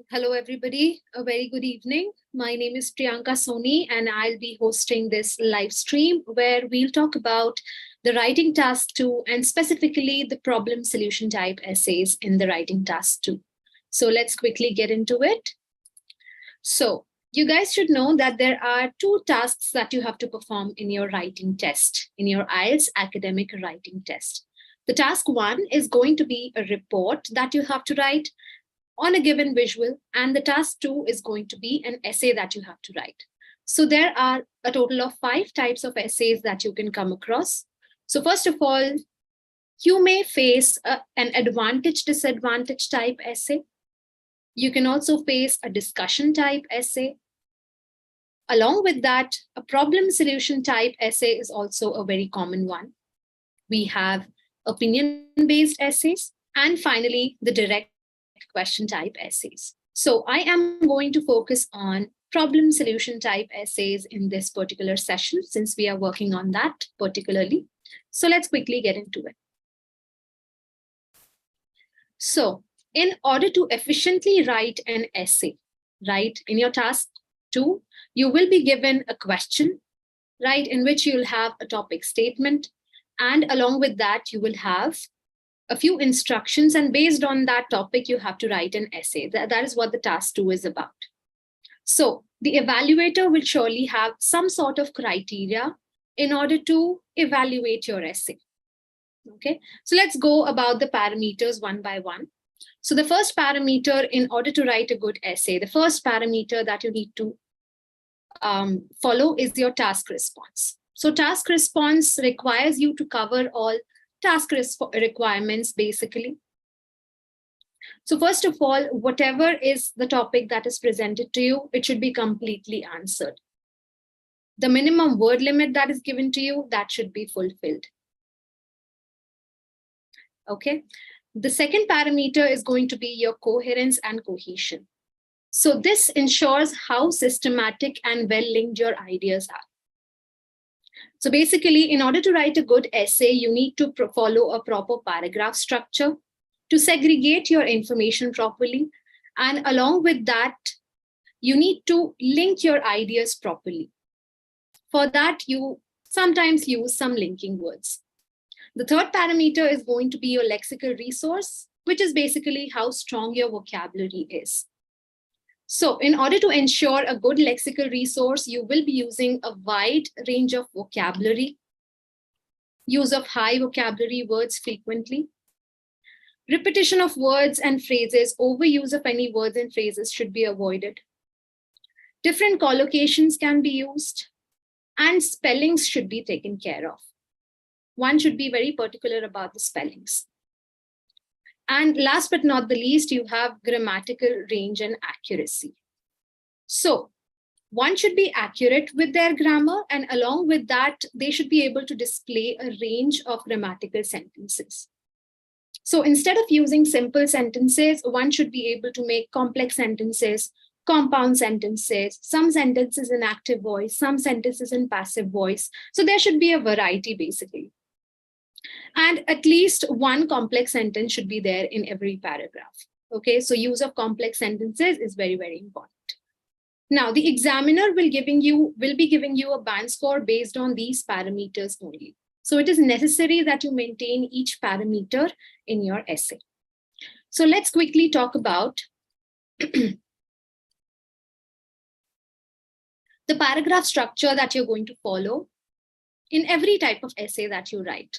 Hello, everybody. A very good evening. My name is Priyanka Soni, and I'll be hosting this live stream where we'll talk about the writing task 2 and specifically the problem solution type essays in the writing task 2. So let's quickly get into it. So you guys should know that there are 2 tasks that you have to perform in your writing test, in your IELTS academic writing test. The task 1 is going to be a report that you have to write on a given visual, and the task 2 is going to be an essay that you have to write. So there are a total of 5 types of essays that you can come across. So first of all, you may face an advantage-disadvantage type essay. You can also face a discussion type essay. Along with that, a problem solution type essay is also a very common one. We have opinion-based essays, and finally, the direct question type essays. So I am going to focus on problem solution type essays in this particular session since we are working on that particularly. So let's quickly get into it. So in order to efficiently write an essay, right, in your task 2, you will be given a question, right, in which you'll have a topic statement. And along with that, you will have a few instructions, and based on that topic, you have to write an essay. That is what the task 2 is about. So the evaluator will surely have some sort of criteria in order to evaluate your essay. Okay, so let's go about the parameters one by one. So the first parameter, in order to write a good essay, the first parameter that you need to follow is your task response. So task response requires you to cover all task requirements, basically. So first of all, whatever is the topic that is presented to you, it should be completely answered. The minimum word limit that is given to you, that should be fulfilled. Okay. The second parameter is going to be your coherence and cohesion. So this ensures how systematic and well-linked your ideas are. So basically, in order to write a good essay, you need to follow a proper paragraph structure to segregate your information properly. And along with that, you need to link your ideas properly. For that, you sometimes use some linking words. The third parameter is going to be your lexical resource, which is basically how strong your vocabulary is. So in order to ensure a good lexical resource, you will be using a wide range of vocabulary, use of high vocabulary words frequently. Repetition of words and phrases, overuse of any words and phrases should be avoided. Different collocations can be used, and spellings should be taken care of. One should be very particular about the spellings. And last but not the least, you have grammatical range and accuracy. So one should be accurate with their grammar, and along with that, they should be able to display a range of grammatical sentences. So instead of using simple sentences, one should be able to make complex sentences, compound sentences, some sentences in active voice, some sentences in passive voice. So there should be a variety, basically. And at least one complex sentence should be there in every paragraph. Okay, so use of complex sentences is very, very important. Now, the examiner will be giving you a band score based on these parameters only. So it is necessary that you maintain each parameter in your essay. So let's quickly talk about the paragraph structure that you're going to follow in every type of essay that you write.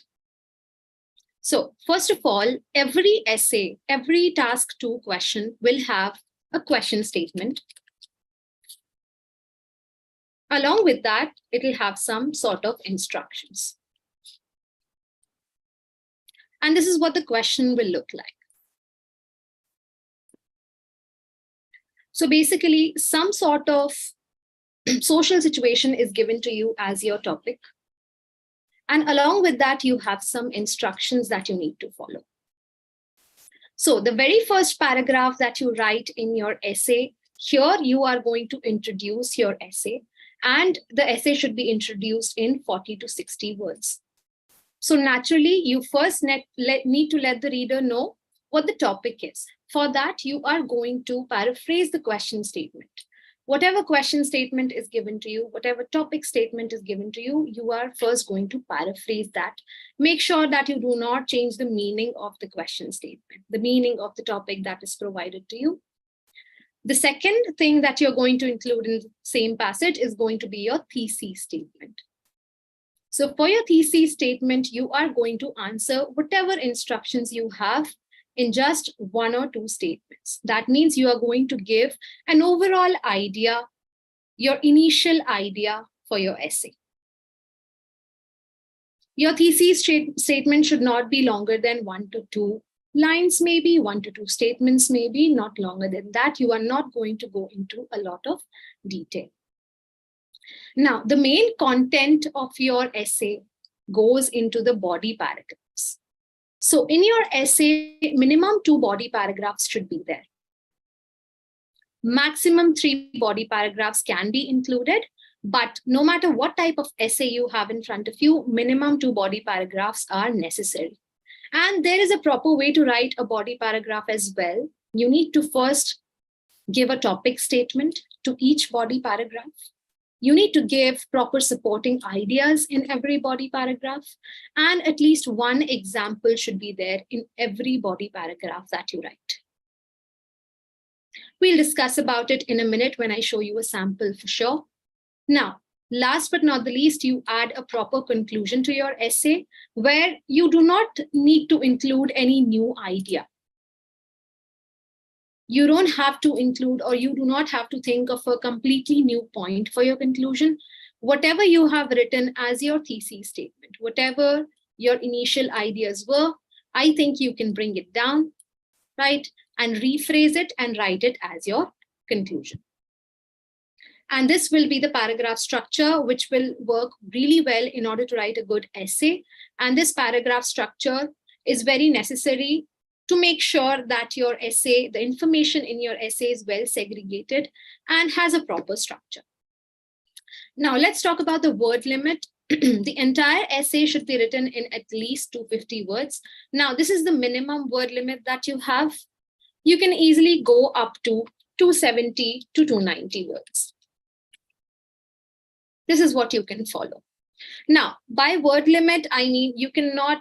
So first of all, every essay, every task 2 question will have a question statement. Along with that, it will have some sort of instructions. And this is what the question will look like. So basically, some sort of social situation is given to you as your topic. And along with that, you have some instructions that you need to follow. So the very first paragraph that you write in your essay, here you are going to introduce your essay, and the essay should be introduced in 40 to 60 words. So naturally, you first need to let the reader know what the topic is. For that, you are going to paraphrase the question statement. Whatever question statement is given to you, whatever topic statement is given to you, you are first going to paraphrase that. Make sure that you do not change the meaning of the question statement, the meaning of the topic that is provided to you. The second thing that you're going to include in the same passage is going to be your thesis statement. So for your thesis statement, you are going to answer whatever instructions you have in just one or two statements. That means you are going to give an overall idea, your initial idea for your essay. Your thesis statement should not be longer than 1 to 2 lines, maybe 1 to 2 statements, maybe not longer than that. You are not going to go into a lot of detail. Now, the main content of your essay goes into the body paragraphs. So in your essay, minimum 2 body paragraphs should be there. Maximum 3 body paragraphs can be included, but no matter what type of essay you have in front of you, minimum 2 body paragraphs are necessary. And there is a proper way to write a body paragraph as well. You need to first give a topic statement to each body paragraph. You need to give proper supporting ideas in every body paragraph, and at least one example should be there in every body paragraph that you write. We'll discuss about it in a minute when I show you a sample for sure. Now, last but not the least, you add a proper conclusion to your essay where you do not need to include any new idea. You don't have to include, or you do not have to think of a completely new point for your conclusion. Whatever you have written as your thesis statement, whatever your initial ideas were, I think you can bring it down, right? And rephrase it and write it as your conclusion. And this will be the paragraph structure, which will work really well in order to write a good essay. And this paragraph structure is very necessary to make sure that your essay, the information in your essay is well segregated and has a proper structure. Now let's talk about the word limit. The entire essay should be written in at least 250 words. Now this is the minimum word limit that you have. You can easily go up to 270 to 290 words. This is what you can follow. Now, by word limit, I mean you cannot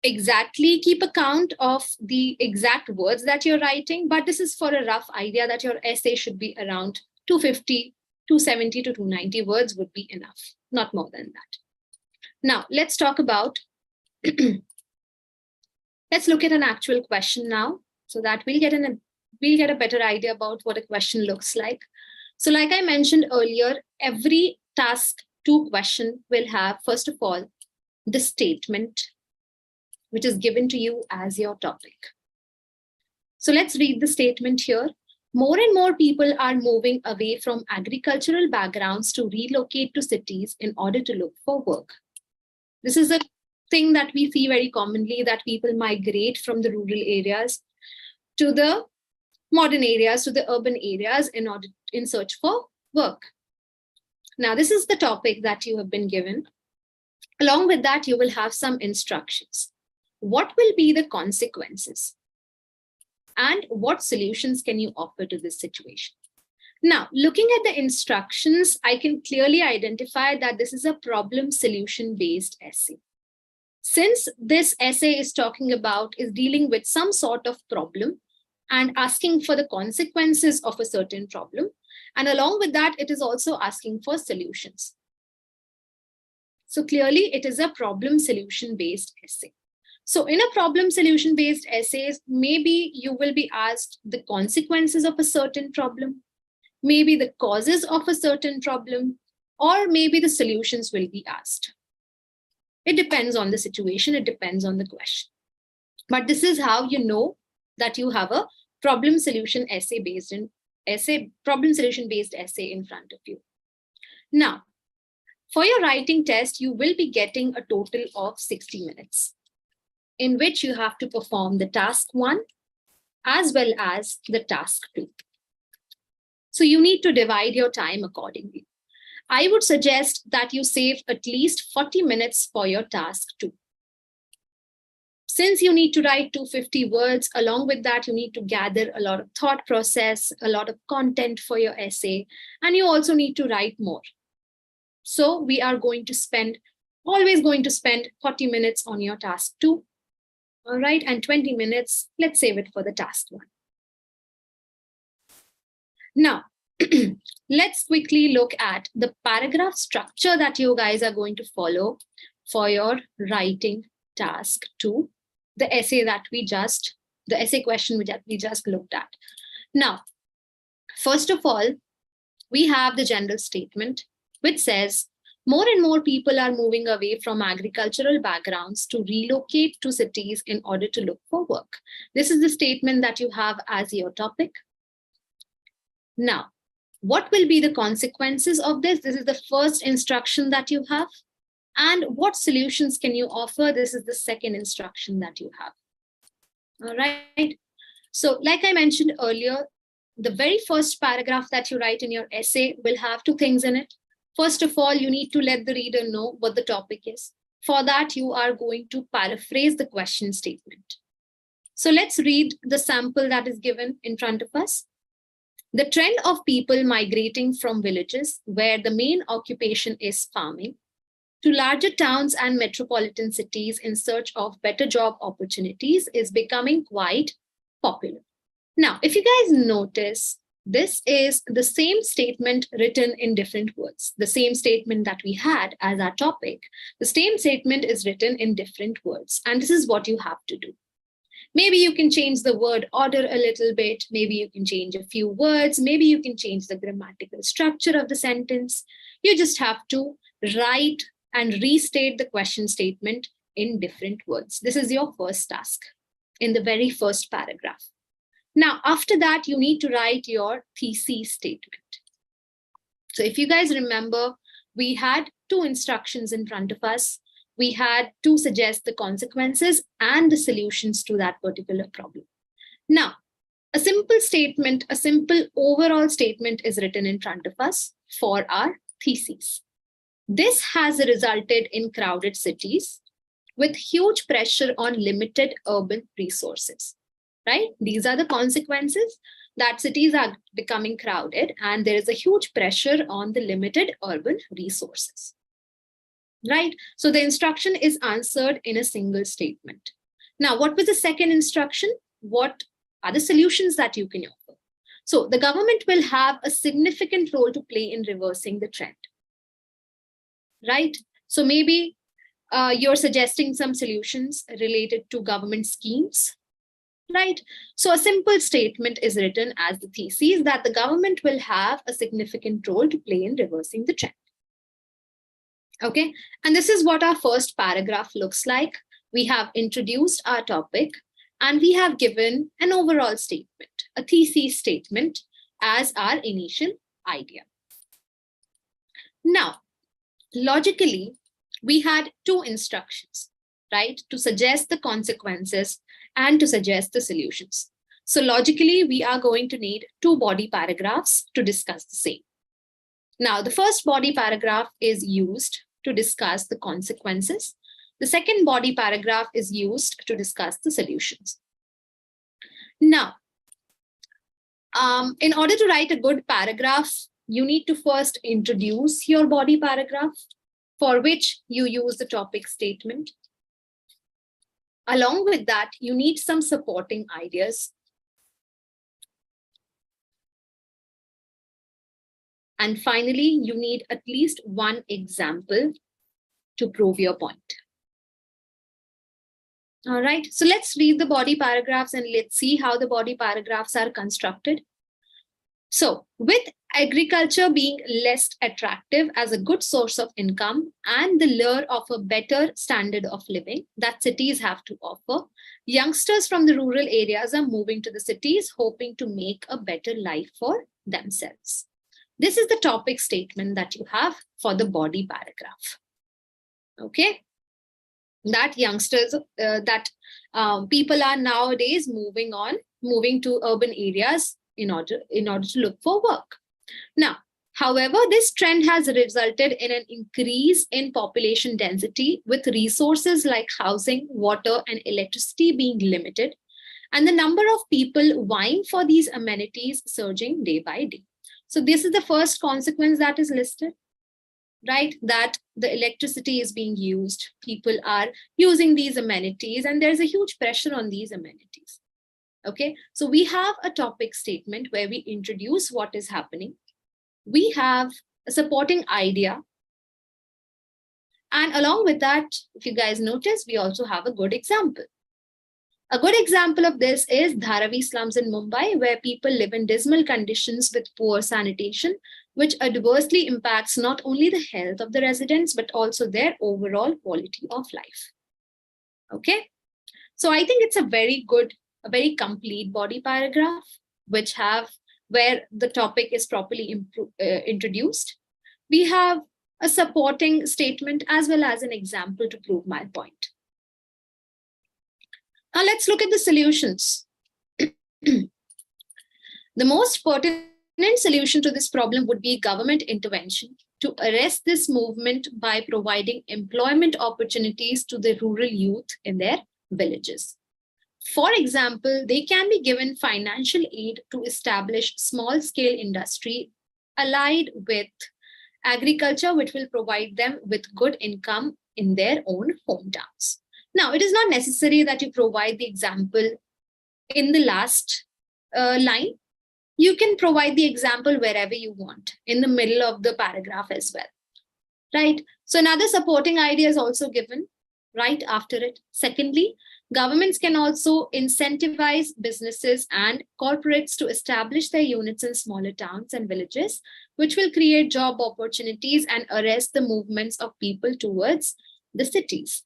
exactly keep account of the exact words that you're writing, but this is for a rough idea that your essay should be around 250, 270 to 290 words would be enough, not more than that. Now, let's talk about, let's look at an actual question now, so that we'll get a better idea about what a question looks like. So like I mentioned earlier, every task 2 question will have, first of all, the statement, which is given to you as your topic. So let's read the statement here. More and more people are moving away from agricultural backgrounds to relocate to cities in order to look for work. This is a thing that we see very commonly, that people migrate from the rural areas to the modern areas, to the urban areas in search for work. Now, this is the topic that you have been given. Along with that, you will have some instructions. What will be the consequences? And what solutions can you offer to this situation? Now, looking at the instructions, I can clearly identify that this is a problem-solution-based essay. Since this essay is dealing with some sort of problem and asking for the consequences of a certain problem, and along with that, it is also asking for solutions. So clearly, it is a problem-solution-based essay. So in a problem-solution-based essays, maybe you will be asked the consequences of a certain problem, maybe the causes of a certain problem, or maybe the solutions will be asked. It depends on the situation, it depends on the question. But this is how you know that you have a problem-solution based essay in front of you. Now, for your writing test, you will be getting a total of 60 minutes. In which you have to perform the task 1 as well as the task 2. So you need to divide your time accordingly. I would suggest that you save at least 40 minutes for your task 2. Since you need to write 250 words, along with that, you need to gather a lot of thought process, a lot of content for your essay, and you also need to write more. So we are always going to spend 40 minutes on your task 2. All right, and 20 minutes, let's save it for the task 1. Now, let's quickly look at the paragraph structure that you guys are going to follow for your writing task 2, the essay question that we just looked at. Now, first of all, we have the general statement, which says, more and more people are moving away from agricultural backgrounds to relocate to cities in order to look for work. This is the statement that you have as your topic. Now, what will be the consequences of this? This is the first instruction that you have. And what solutions can you offer? This is the second instruction that you have. All right. So like I mentioned earlier, the very first paragraph that you write in your essay will have 2 things in it. First of all, you need to let the reader know what the topic is. For that, you are going to paraphrase the question statement. So let's read the sample that is given in front of us. The trend of people migrating from villages where the main occupation is farming to larger towns and metropolitan cities in search of better job opportunities is becoming quite popular. Now, if you guys notice, this is the same statement written in different words. The same statement that we had as our topic, the same statement is written in different words. And this is what you have to do. Maybe you can change the word order a little bit. Maybe you can change a few words. Maybe you can change the grammatical structure of the sentence. You just have to write and restate the question statement in different words. This is your first task in the very first paragraph. Now, after that, you need to write your thesis statement. So if you guys remember, we had 2 instructions in front of us. We had to suggest the consequences and the solutions to that particular problem. Now, a simple statement, a simple overall statement is written in front of us for our thesis. This has resulted in crowded cities with huge pressure on limited urban resources. Right? These are the consequences, that cities are becoming crowded and there is a huge pressure on the limited urban resources. Right? So the instruction is answered in a single statement. Now, what was the second instruction? What are the solutions that you can offer? So the government will have a significant role to play in reversing the trend. Right? So maybe you're suggesting some solutions related to government schemes. Right? So a simple statement is written as the thesis that the government will have a significant role to play in reversing the trend. Okay, and this is what our first paragraph looks like. We have introduced our topic and we have given an overall statement, a thesis statement as our initial idea. Now, logically, we had 2 instructions, right, to suggest the consequences and to suggest the solutions. So logically, we are going to need 2 body paragraphs to discuss the same. Now, the first body paragraph is used to discuss the consequences. The second body paragraph is used to discuss the solutions. Now, in order to write a good paragraph, you need to first introduce your body paragraph, for which you use the topic statement. Along with that, you need some supporting ideas. And finally, you need at least 1 example to prove your point. All right, so let's read the body paragraphs and let's see how the body paragraphs are constructed. So, with agriculture being less attractive as a good source of income and the lure of a better standard of living that cities have to offer, youngsters from the rural areas are moving to the cities, hoping to make a better life for themselves. This is the topic statement that you have for the body paragraph. Okay, that youngsters, people are nowadays moving to urban areas in order to look for work. Now, However, this trend has resulted in an increase in population density, with resources like housing, water, and electricity being limited, and the number of people vying for these amenities surging day by day. So this is the first consequence that is listed, right? That the electricity is being used, people are using these amenities, and there's a huge pressure on these amenities. Okay, so we have a topic statement where we introduce what is happening. We have a supporting idea. And along with that, if you guys notice, we also have a good example. A good example of this is Dharavi slums in Mumbai, where people live in dismal conditions with poor sanitation, which adversely impacts not only the health of the residents, but also their overall quality of life. Okay, so I think it's a very good, a very complete body paragraph, which have where the topic is properly introduced. We have a supporting statement as well as an example to prove my point. Now let's look at the solutions. The most pertinent solution to this problem would be government intervention to arrest this movement by providing employment opportunities to the rural youth in their villages. For example, they can be given financial aid to establish small-scale industry allied with agriculture, which will provide them with good income in their own hometowns. Now, it is not necessary that you provide the example in the last line. You can provide the example wherever you want, in the middle of the paragraph as well, right? So another supporting idea is also given right after it. Secondly, governments can also incentivize businesses and corporates to establish their units in smaller towns and villages, which will create job opportunities and arrest the movements of people towards the cities.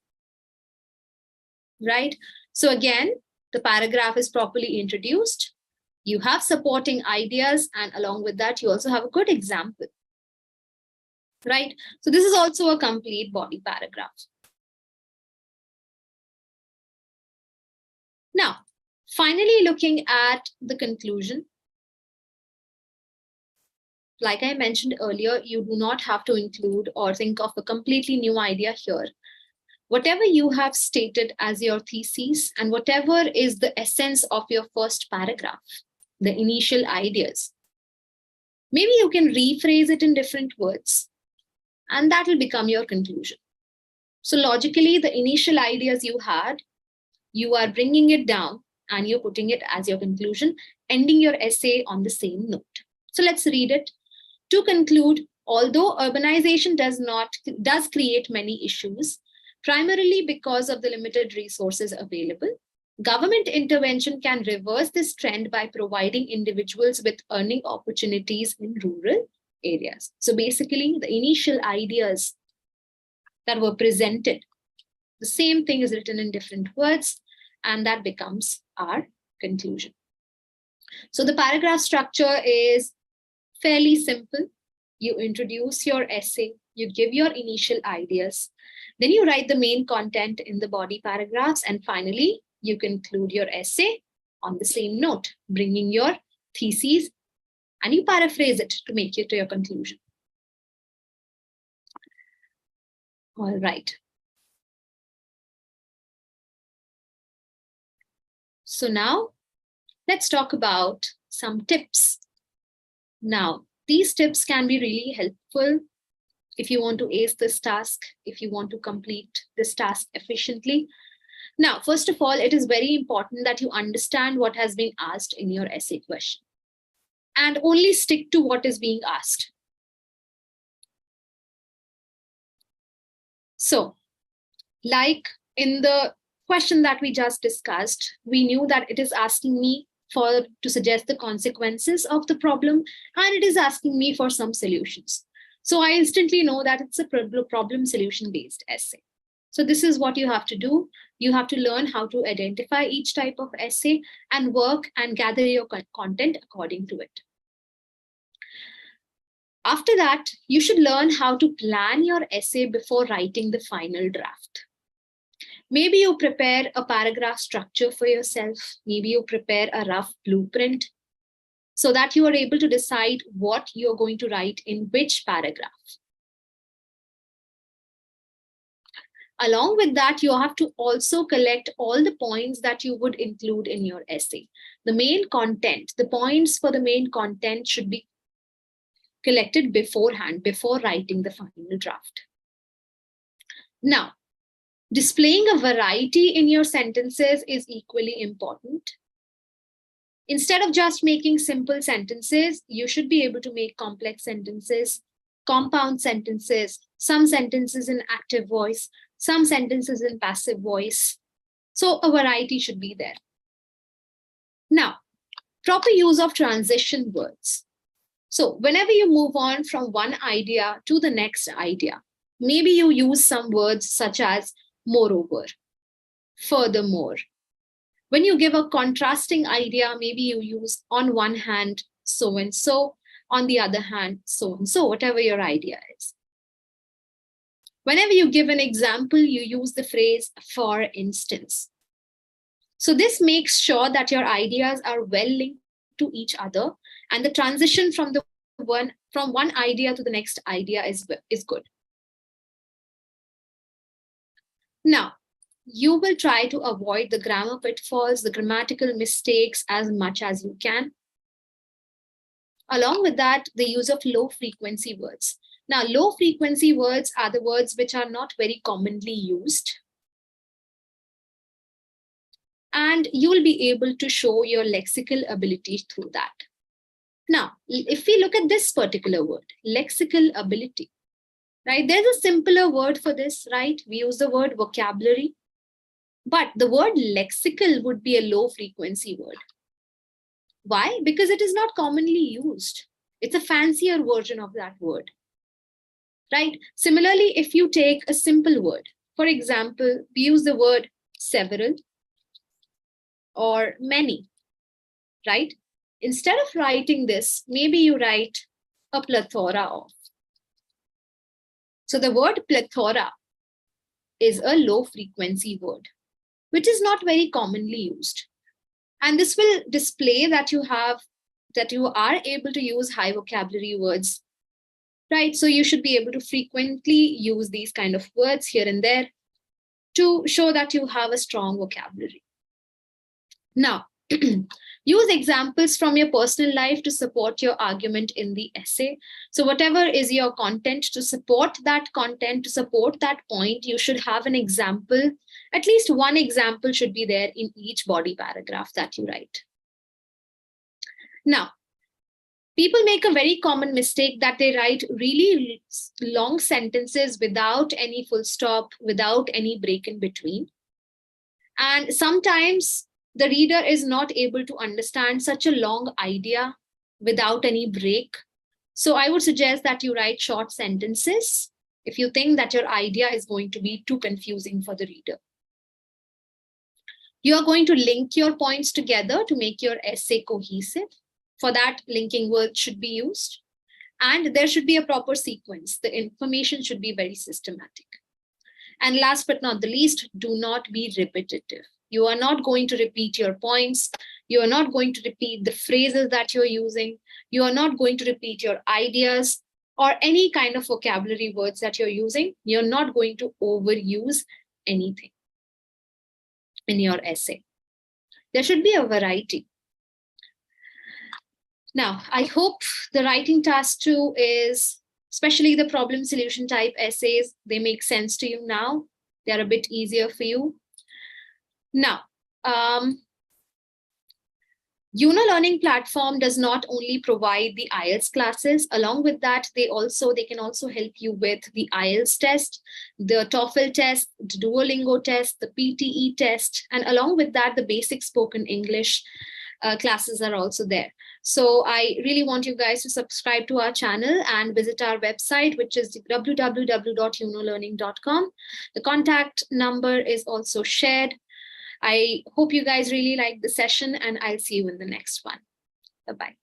Right? So again, the paragraph is properly introduced. You have supporting ideas, and along with that, you also have a good example. Right? So this is also a complete body paragraph. Now, finally, looking at the conclusion. Like I mentioned earlier, you do not have to include or think of a completely new idea here. Whatever you have stated as your thesis and whatever is the essence of your first paragraph, the initial ideas, maybe you can rephrase it in different words, and that will become your conclusion. So logically, the initial ideas you had, you are bringing it down and you're putting it as your conclusion, ending your essay on the same note. So let's read it. To conclude, although urbanization does create many issues, primarily because of the limited resources available, government intervention can reverse this trend by providing individuals with earning opportunities in rural areas. So basically, the initial ideas that were presented, the same thing is written in different words, and that becomes our conclusion. So the paragraph structure is fairly simple. You introduce your essay, you give your initial ideas, then you write the main content in the body paragraphs, and finally, you conclude your essay on the same note, bringing your theses, and you paraphrase it to make it to your conclusion. All right. So now, let's talk about some tips. Now, these tips can be really helpful if you want to ace this task, if you want to complete this task efficiently. Now, first of all, it is very important that you understand what has been asked in your essay question and only stick to what is being asked. So, like in the question that we just discussed, we knew that it is asking me to suggest the consequences of the problem, and it is asking me for some solutions. So I instantly know that it's a problem solution based essay. So this is what you have to do. You have to learn how to identify each type of essay and work and gather your content according to it. After that, you should learn how to plan your essay before writing the final draft. Maybe you prepare a paragraph structure for yourself. Maybe you prepare a rough blueprint. so that you are able to decide what you're going to write in which paragraph. Along with that, you have to also collect all the points that you would include in your essay. The main content, the points for the main content should be collected beforehand, before writing the final draft. Now, displaying a variety in your sentences is equally important. Instead of just making simple sentences, you should be able to make complex sentences, compound sentences, some sentences in active voice, some sentences in passive voice. So a variety should be there. Now, proper use of transition words. So whenever you move on from one idea to the next idea, maybe you use some words such as moreover, furthermore. When you give a contrasting idea, maybe you use on one hand, so and so, on the other hand, so and so, whatever your idea is. Whenever you give an example, you use the phrase for instance. So this makes sure that your ideas are well linked to each other, and the transition from one idea to the next idea is good. Now, you will try to avoid the grammar pitfalls, the grammatical mistakes as much as you can. Along with that, the use of low frequency words. Now, low frequency words are the words which are not very commonly used. And you will be able to show your lexical ability through that. Now, if we look at this particular word, lexical ability, right? There's a simpler word for this, right? We use the word vocabulary. But the word lexical would be a low frequency word. Why? Because it is not commonly used. It's a fancier version of that word, right? Similarly, if you take a simple word, for example, we use the word several or many, right? Instead of writing this, maybe you write a plethora of. So the word plethora is a low frequency word, which is not very commonly used. And this will display that you are able to use high vocabulary words, right? So you should be able to frequently use these kind of words here and there to show that you have a strong vocabulary. Now, use examples from your personal life to support your argument in the essay. So whatever is your content, to support that content, to support that point, you should have an example. At least one example should be there in each body paragraph that you write. Now, people make a very common mistake that they write really long sentences without any full stop, without any break in between. And sometimes the reader is not able to understand such a long idea without any break. So I would suggest that you write short sentences if you think that your idea is going to be too confusing for the reader. You are going to link your points together to make your essay cohesive. For that, linking words should be used. And there should be a proper sequence. The information should be very systematic. And last but not the least, do not be repetitive. You are not going to repeat your points. You are not going to repeat the phrases that you're using. You are not going to repeat your ideas or any kind of vocabulary words that you're using. You're not going to overuse anything in your essay. There should be a variety. Now, I hope the writing task 2 is, especially the problem solution type essays, they make sense to you now. They're a bit easier for you. Now, Learning platform does not only provide the IELTS classes. Along with that, they can also help you with the IELTS test, the TOEFL test, the Duolingo test, the PTE test, and along with that, the basic spoken English classes are also there. So I really want you guys to subscribe to our channel and visit our website, which is www.unolearning.com. The contact number is also shared. I hope you guys really like the session, and I'll see you in the next one. Bye-bye.